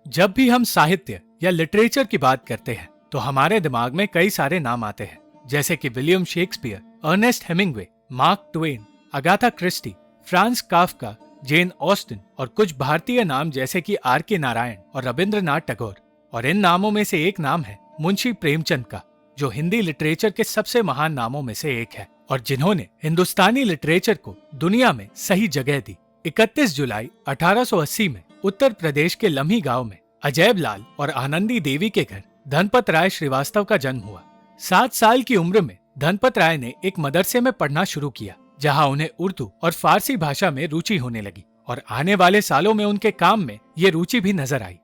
जब भी हम साहित्य या लिटरेचर की बात करते हैं तो हमारे दिमाग में कई सारे नाम आते हैं, जैसे कि William Shakespeare, Ernest Hemingway, Mark Twain, Agatha Christie, Franz Kafka, Jane Austen और कुछ भारतीय नाम जैसे कि आर.के. नारायण और रविंद्रनाथ टैगोर। और इन नामों में से एक नाम है मुंशी प्रेमचंद का, जो हिंदी लिटरेचर के सबसे महान नामों में से एक है और जिन्होंने हिंदुस्तानी लिटरेचर को दुनिया में सही जगह दी। 31 जुलाई 1880 में उत्तर प्रदेश के लम्ही गांव में अजैब लाल और आनंदी देवी के घर धनपत राय श्रीवास्तव का जन्म हुआ। 7 साल की उम्र में धनपत राय ने एक मदरसे में पढ़ना शुरू किया, जहां उन्हें उर्दू और फारसी भाषा में रुचि होने लगी और आने वाले सालों में उनके काम में ये रुचि भी नजर आई।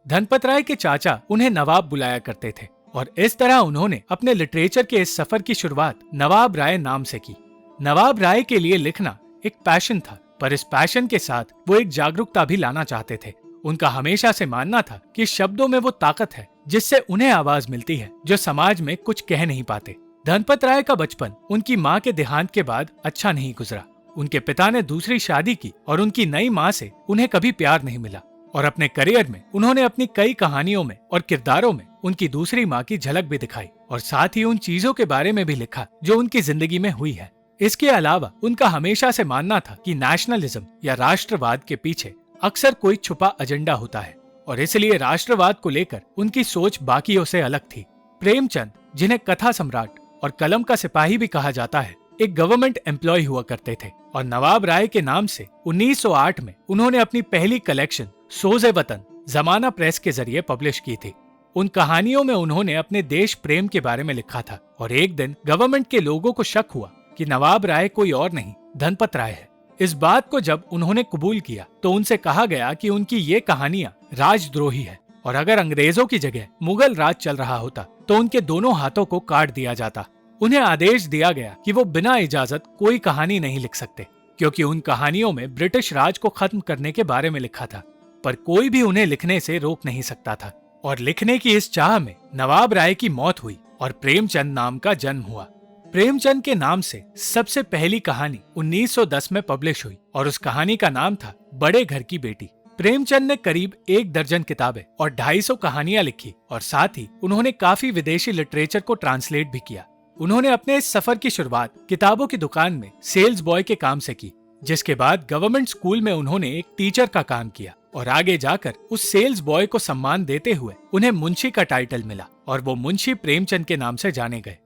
धनपत राय के चाचा उन्हें नवाब बुलाया करते थे और इस तरह उन्होंने अपने लिटरेचर के इस सफर की शुरुआत नवाब राय नाम से की। नवाब राय के लिए लिखना एक पैशन था, पर इस पैशन के साथ वो एक जागरूकता भी लाना चाहते थे। उनका हमेशा से मानना था कि शब्दों में वो ताकत है जिससे उन्हें आवाज मिलती है जो समाज में कुछ कह नहीं पाते। धनपत राय का बचपन उनकी माँ के देहांत के बाद अच्छा नहीं गुजरा। उनके पिता ने दूसरी शादी की और उनकी नई माँ से उन्हें कभी प्यार नहीं मिला और अपने करियर में उन्होंने अपनी कई कहानियों में और किरदारों में उनकी दूसरी माँ की झलक भी दिखाई और साथ ही उन चीजों के बारे में भी लिखा जो उनकी जिंदगी में हुई है। इसके अलावा उनका हमेशा से मानना था कि नेशनलिज्म या राष्ट्रवाद के पीछे अक्सर कोई छुपा एजेंडा होता है और इसलिए राष्ट्रवाद को लेकर उनकी सोच बाकियों से अलग थी। प्रेमचंद, जिन्हें कथा सम्राट और कलम का सिपाही भी कहा जाता है, एक गवर्नमेंट एम्प्लॉय हुआ करते थे और नवाब राय के नाम से 1908 में उन्होंने अपनी पहली कलेक्शन सोज़े वतन जमाना प्रेस के जरिए पब्लिश की थी। उन कहानियों में उन्होंने अपने देश प्रेम के बारे में लिखा था और एक दिन गवर्नमेंट के लोगों को शक हुआ कि नवाब राय कोई और नहीं धनपत राय है। इस बात को जब उन्होंने कबूल किया तो उनसे कहा गया कि उनकी ये कहानियां राजद्रोही है और अगर अंग्रेजों की जगह मुगल राज चल रहा होता तो उनके दोनों हाथों को काट दिया जाता। उन्हें आदेश दिया गया कि वो बिना इजाजत कोई कहानी नहीं लिख सकते, क्योंकि उन कहानियों में ब्रिटिश राज को खत्म करने के बारे में लिखा था, पर कोई भी उन्हें लिखने से रोक नहीं सकता था। और लिखने की इस चाह में नवाब राय की मौत हुई और प्रेमचंद नाम का जन्म हुआ। प्रेमचंद के नाम से सबसे पहली कहानी 1910 में पब्लिश हुई और उस कहानी का नाम था बड़े घर की बेटी। प्रेमचंद ने करीब 1 दर्जन किताबें और 250 कहानियां लिखी और साथ ही उन्होंने काफी विदेशी लिटरेचर को ट्रांसलेट भी किया। उन्होंने अपने इस सफर की शुरुआत किताबों की दुकान में सेल्स बॉय के काम से की, जिसके बाद गवर्नमेंट स्कूल में उन्होंने एक टीचर का काम किया और आगे जाकर उस सेल्स बॉय को सम्मान देते हुए उन्हें मुंशी का टाइटल मिला और वो मुंशी प्रेमचंद के नाम से जाने गए।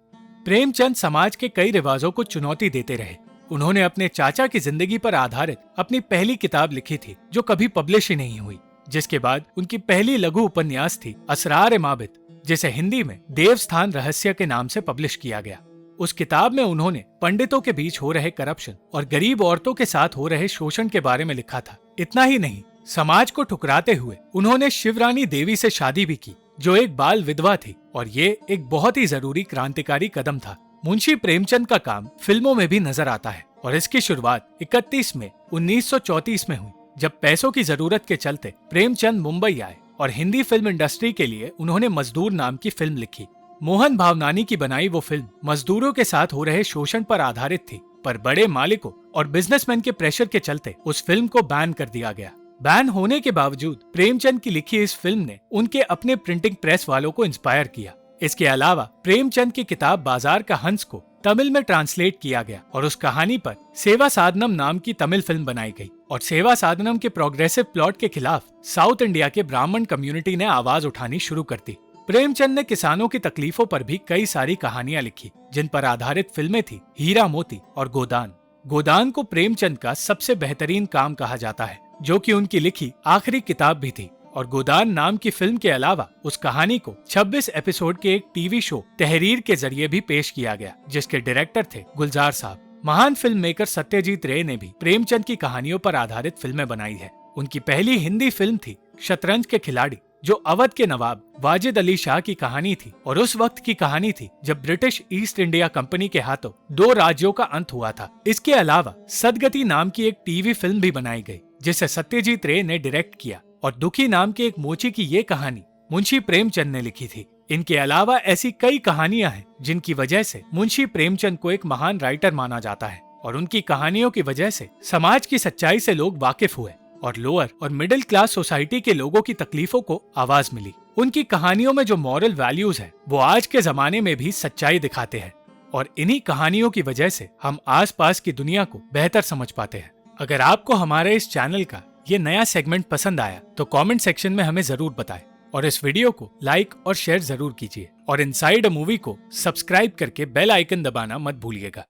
प्रेमचंद समाज के कई रिवाजों को चुनौती देते रहे। उन्होंने अपने चाचा की जिंदगी पर आधारित अपनी पहली किताब लिखी थी जो कभी पब्लिश ही नहीं हुई, जिसके बाद उनकी पहली लघु उपन्यास थी असरार-ए-माबित, जिसे हिंदी में देवस्थान रहस्य के नाम से पब्लिश किया गया। उस किताब में उन्होंने पंडितों के बीच हो रहे करप्शन और गरीब औरतों के साथ हो रहे शोषण के बारे में लिखा था। इतना ही नहीं, समाज को ठुकराते हुए उन्होंने शिवरानी देवी से शादी भी की, जो एक बाल विधवा थी, और ये एक बहुत ही जरूरी क्रांतिकारी कदम था। मुंशी प्रेमचंद का काम फिल्मों में भी नजर आता है और इसकी शुरुआत 31 मई 1934 में हुई, जब पैसों की जरूरत के चलते प्रेमचंद मुंबई आए और हिंदी फिल्म इंडस्ट्री के लिए उन्होंने मजदूर नाम की फिल्म लिखी। मोहन भावनानी की बनाई वो फिल्म मजदूरों के साथ हो रहे शोषण पर आधारित थी, पर बड़े मालिकों और बिजनेसमैन के प्रेशर के चलते उस फिल्म को बैन कर दिया गया। बैन होने के बावजूद प्रेमचंद की लिखी इस फिल्म ने उनके अपने प्रिंटिंग प्रेस वालों को इंस्पायर किया। इसके अलावा प्रेमचंद की किताब बाजार का हंस को तमिल में ट्रांसलेट किया गया और उस कहानी पर सेवा साधनम नाम की तमिल फिल्म बनाई गई और सेवा साधनम के प्रोग्रेसिव प्लॉट के खिलाफ साउथ इंडिया के ब्राह्मण कम्युनिटी ने आवाज उठानी शुरू कर दी। प्रेमचंद ने किसानों की तकलीफों पर भी कई सारी कहानियां लिखी, जिन पर आधारित फिल्में थी हीरा मोती और गोदान। गोदान को प्रेमचंद का सबसे बेहतरीन काम कहा जाता है, जो कि उनकी लिखी आखिरी किताब भी थी। और गोदान नाम की फिल्म के अलावा उस कहानी को 26 एपिसोड के एक टीवी शो तहरीर के जरिए भी पेश किया गया, जिसके डायरेक्टर थे गुलजार साहब। महान फिल्म मेकर सत्यजीत रे ने भी प्रेमचंद की कहानियों पर आधारित फिल्में बनाई है। उनकी पहली हिंदी फिल्म थी शतरंज के खिलाड़ी, जो अवध के नवाब वाजिद अली शाह की कहानी थी और उस वक्त की कहानी थी जब ब्रिटिश ईस्ट इंडिया कंपनी के हाथों 2 राज्यों का अंत हुआ था। इसके अलावा सदगति नाम की एक टीवी फिल्म भी बनाई गई, जिसे सत्यजीत रे ने डायरेक्ट किया, और दुखी नाम के एक मोची की ये कहानी मुंशी प्रेमचंद ने लिखी थी। इनके अलावा ऐसी कई कहानियां हैं जिनकी वजह से मुंशी प्रेमचंद को एक महान राइटर माना जाता है और उनकी कहानियों की वजह से समाज की सच्चाई से लोग वाकिफ हुए और लोअर और मिडिल क्लास सोसाइटी के लोगों की तकलीफों को आवाज मिली। उनकी कहानियों में जो मॉरल वैल्यूज हैं, वो आज के जमाने में भी सच्चाई दिखाते हैं और इन्हीं कहानियों की वजह से हम आसपास की दुनिया को बेहतर समझ पाते हैं। अगर आपको हमारे इस चैनल का ये नया सेगमेंट पसंद आया तो कमेंट सेक्शन में हमें जरूर बताएं और इस वीडियो को लाइक और शेयर जरूर कीजिए और इनसाइड अ मूवी को सब्सक्राइब करके बेल आइकन दबाना मत भूलिएगा।